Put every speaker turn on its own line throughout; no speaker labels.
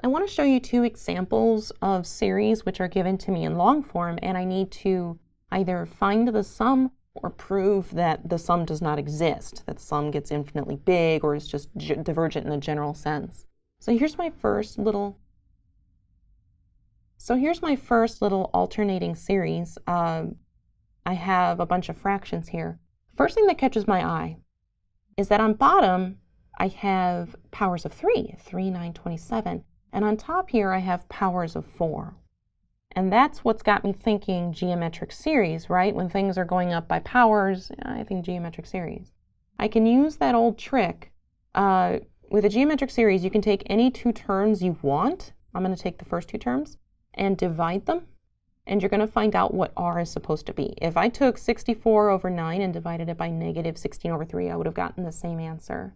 I want to show you two examples of series which are given to me in long form, and I need to either find the sum or prove that the sum does not exist, that the sum gets infinitely big or is just divergent in a general sense. So here's my first little alternating series. I have a bunch of fractions here. First thing that catches my eye is that on bottom I have powers of 3, 9, 27, and on top here I have powers of 4. And that's what's got me thinking geometric series, right? When things are going up by powers, I think geometric series. I can use that old trick. With a geometric series, you can take any two terms you want. I'm going to take the first two terms and divide them, and you're going to find out what r is supposed to be. If I took 64 over 9 and divided it by negative 16 over 3, I would have gotten the same answer.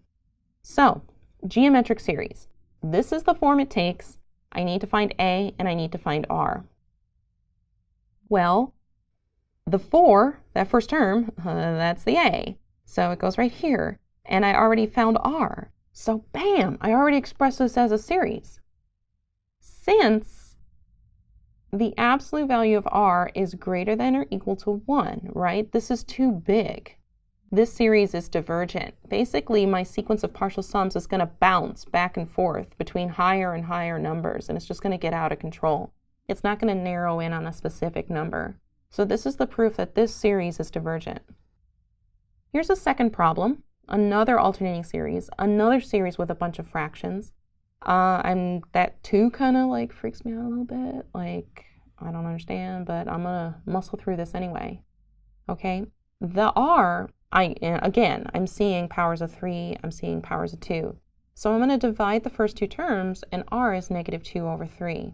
So, geometric series. This is the form it takes. I need to find a and I need to find r. Well, the 4, that first term, that's the a. So it goes right here. And I already found r. So bam, I already expressed this as a series. Since the absolute value of r is greater than or equal to 1, right? This is too big. This series is divergent. Basically, my sequence of partial sums is going to bounce back and forth between higher and higher numbers, and it's just going to get out of control. It's not going to narrow in on a specific number. So this is the proof that this series is divergent. Here's a second problem, another alternating series, another series with a bunch of fractions. That 2 kind of like freaks me out a little bit. Like, I don't understand, but I'm going to muscle through this anyway. Okay, the r, I'm seeing powers of 3, I'm seeing powers of 2. So I'm going to divide the first two terms, and r is negative 2 over 3.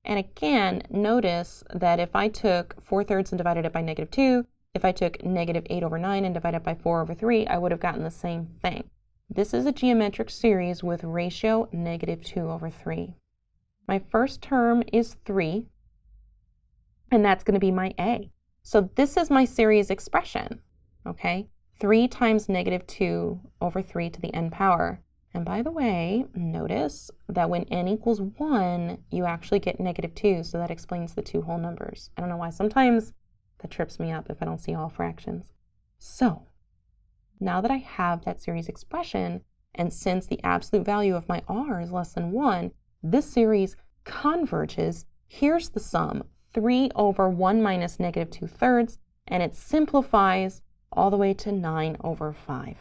And again, notice that if I took 4/3 and divided it by negative 2, if I took negative 8 over 9 and divided it by 4 over 3, I would have gotten the same thing. This is a geometric series with ratio negative 2 over 3. My first term is 3, and that's going to be my a. So this is my series expression, okay? 3 times negative 2 over 3 to the n power. And by the way, notice that when n equals 1, you actually get negative 2, so that explains the two whole numbers. I don't know why. Sometimes that trips me up if I don't see all fractions. So, now that I have that series expression, and since the absolute value of my r is less than 1, this series converges. Here's the sum, 3 over 1 minus negative 2/3, and it simplifies all the way to 9 over 5.